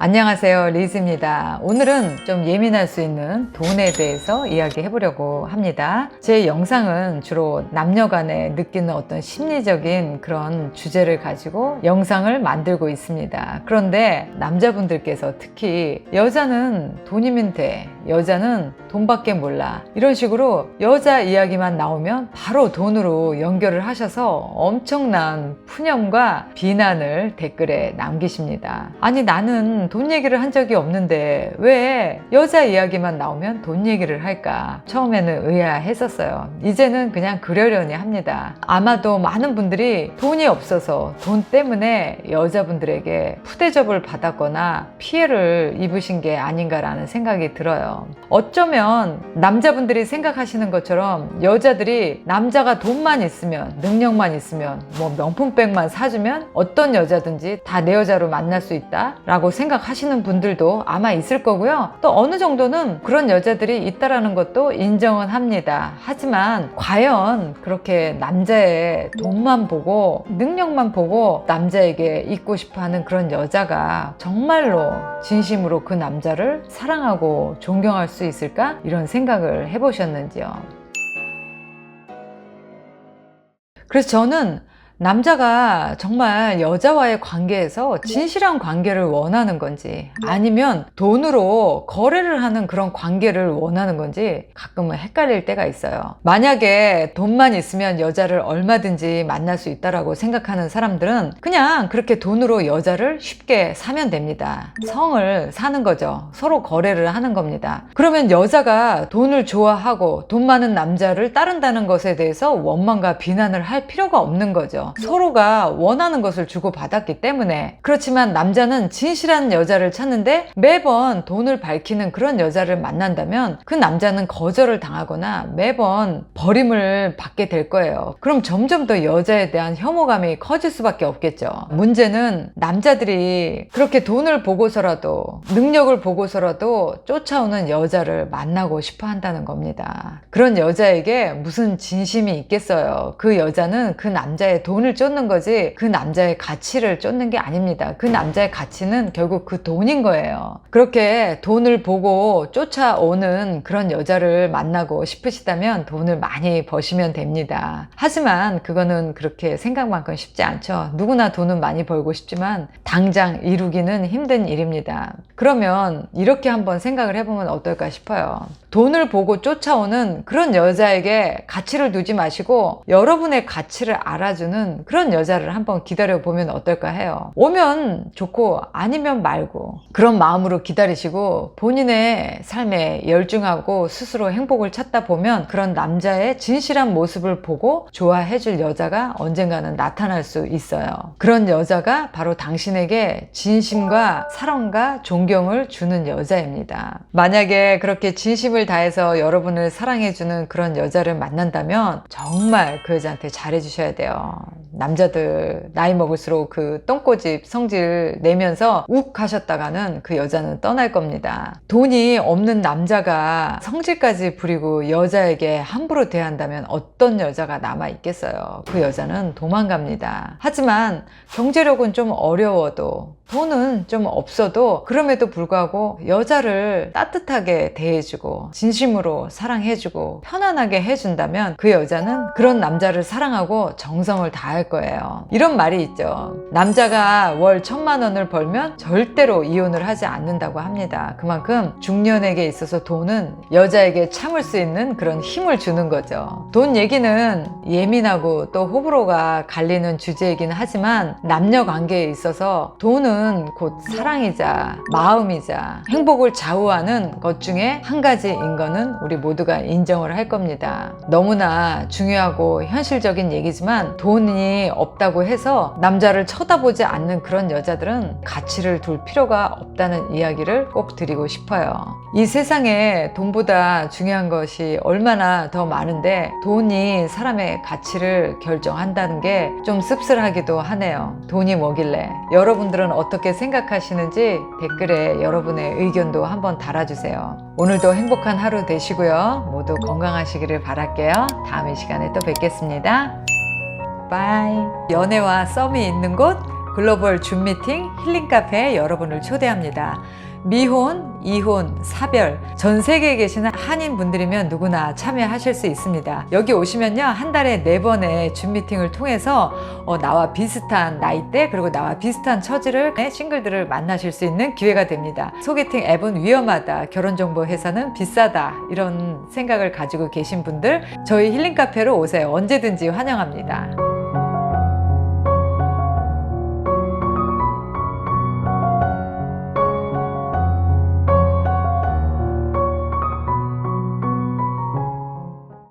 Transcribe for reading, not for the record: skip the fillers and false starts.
안녕하세요, 리즈입니다. 오늘은 좀 예민할 수 있는 돈에 대해서 이야기해 보려고 합니다. 제 영상은 주로 남녀 간에 느끼는 어떤 심리적인 그런 주제를 가지고 영상을 만들고 있습니다. 그런데 남자분들께서 특히 여자는 돈이면 돼, 여자는 돈밖에 몰라, 이런 식으로 여자 이야기만 나오면 바로 돈으로 연결을 하셔서 엄청난 푸념과 비난을 댓글에 남기십니다. 아니, 나는 돈 얘기를 한 적이 없는데 왜 여자 이야기만 나오면 돈 얘기를 할까? 처음에는 의아했었어요. 이제는 그냥 그러려니 합니다. 아마도 많은 분들이 돈이 없어서 돈 때문에 여자분들에게 푸대접을 받았거나 피해를 입으신 게 아닌가라는 생각이 들어요. 어쩌면 남자분들이 생각하시는 것처럼 여자들이 남자가 돈만 있으면, 능력만 있으면, 뭐 명품백만 사주면 어떤 여자든지 다 내 여자로 만날 수 있다 라고 생각하시는 분들도 아마 있을 거고요. 또 어느 정도는 그런 여자들이 있다라는 것도 인정은 합니다. 하지만 과연 그렇게 남자의 돈만 보고 능력만 보고 남자에게 있고 싶어하는 그런 여자가 정말로 진심으로 그 남자를 사랑하고 존경할 수 있을까? 이런 생각을 해보셨는지요? 그래서 저는 남자가 정말 여자와의 관계에서 진실한 관계를 원하는 건지, 아니면 돈으로 거래를 하는 그런 관계를 원하는 건지 가끔은 헷갈릴 때가 있어요. 만약에 돈만 있으면 여자를 얼마든지 만날 수 있다라고 생각하는 사람들은 그냥 그렇게 돈으로 여자를 쉽게 사면 됩니다. 성을 사는 거죠. 서로 거래를 하는 겁니다. 그러면 여자가 돈을 좋아하고 돈 많은 남자를 따른다는 것에 대해서 원망과 비난을 할 필요가 없는 거죠. 서로가 원하는 것을 주고받았기 때문에. 그렇지만 남자는 진실한 여자를 찾는데 매번 돈을 밝히는 그런 여자를 만난다면 그 남자는 거절을 당하거나 매번 버림을 받게 될 거예요. 그럼 점점 더 여자에 대한 혐오감이 커질 수밖에 없겠죠. 문제는 남자들이 그렇게 돈을 보고서라도, 능력을 보고서라도 쫓아오는 여자를 만나고 싶어 한다는 겁니다. 그런 여자에게 무슨 진심이 있겠어요. 그 여자는 그 남자의 돈을 쫓는 거지 그 남자의 가치를 쫓는 게 아닙니다. 그 남자의 가치는 결국 그 돈인 거예요. 그렇게 돈을 보고 쫓아오는 그런 여자를 만나고 싶으시다면 돈을 많이 버시면 됩니다. 하지만 그거는 그렇게 생각만큼 쉽지 않죠. 누구나 돈은 많이 벌고 싶지만 당장 이루기는 힘든 일입니다. 그러면 이렇게 한번 생각을 해보면 어떨까 싶어요. 돈을 보고 쫓아오는 그런 여자에게 가치를 두지 마시고 여러분의 가치를 알아주는 그런 여자를 한번 기다려보면 어떨까 해요. 오면 좋고 아니면 말고, 그런 마음으로 기다리시고 본인의 삶에 열중하고 스스로 행복을 찾다 보면 그런 남자의 진실한 모습을 보고 좋아해줄 여자가 언젠가는 나타날 수 있어요. 그런 여자가 바로 당신에게 진심과 사랑과 존경을 주는 여자입니다. 만약에 그렇게 진심을 다해서 여러분을 사랑해주는 그런 여자를 만난다면 정말 그 여자한테 잘해주셔야 돼요. 남자들 나이 먹을수록 그 똥꼬집 성질 내면서 욱 하셨다가는 그 여자는 떠날 겁니다. 돈이 없는 남자가 성질까지 부리고 여자에게 함부로 대한다면 어떤 여자가 남아 있겠어요. 그 여자는 도망갑니다. 하지만 경제력은 좀 어려워도, 돈은 좀 없어도, 그럼에도 불구하고 여자를 따뜻하게 대해주고 진심으로 사랑해주고 편안하게 해준다면 그 여자는 그런 남자를 사랑하고 정성을 다할 거예요. 이런 말이 있죠. 남자가 월 1,000만 원을 벌면 절대로 이혼을 하지 않는다고 합니다. 그만큼 중년에게 있어서 돈은 여자에게 참을 수 있는 그런 힘을 주는 거죠. 돈 얘기는 예민하고 또 호불호가 갈리는 주제이긴 하지만 남녀 관계에 있어서 돈은 곧 사랑이자 마음이자 행복을 좌우하는 것 중에 한 가지인 거는 우리 모두가 인정을 할 겁니다. 너무나 중요하고 현실적인 얘기지만 돈이 없다고 해서 남자를 쳐다보지 않는 그런 여자들은 가치를 둘 필요가 없다는 이야기를 꼭 드리고 싶어요. 이 세상에 돈보다 중요한 것이 얼마나 더 많은데 돈이 사람의 가치를 결정한다는 게 좀 씁쓸하기도 하네요. 돈이 뭐길래. 여러분들은 어떻게 생각하시는지 댓글에 여러분의 의견도 한번 달아주세요. 오늘도 행복한 하루 되시고요. 모두 건강하시기를 바랄게요. 다음 이 시간에 또 뵙겠습니다. 바이. 연애와 썸이 있는 곳 글로벌 줌 미팅 힐링 카페에 여러분을 초대합니다. 미혼, 이혼, 사별, 전 세계에 계시는 한인 분들이면 누구나 참여하실 수 있습니다. 여기 오시면요, 한 달에 4번의 줌 미팅을 통해서 나와 비슷한 나이대 그리고 나와 비슷한 처지를 싱글들을 만나실 수 있는 기회가 됩니다. 소개팅 앱은 위험하다, 결혼정보 회사는 비싸다, 이런 생각을 가지고 계신 분들 저희 힐링 카페로 오세요. 언제든지 환영합니다.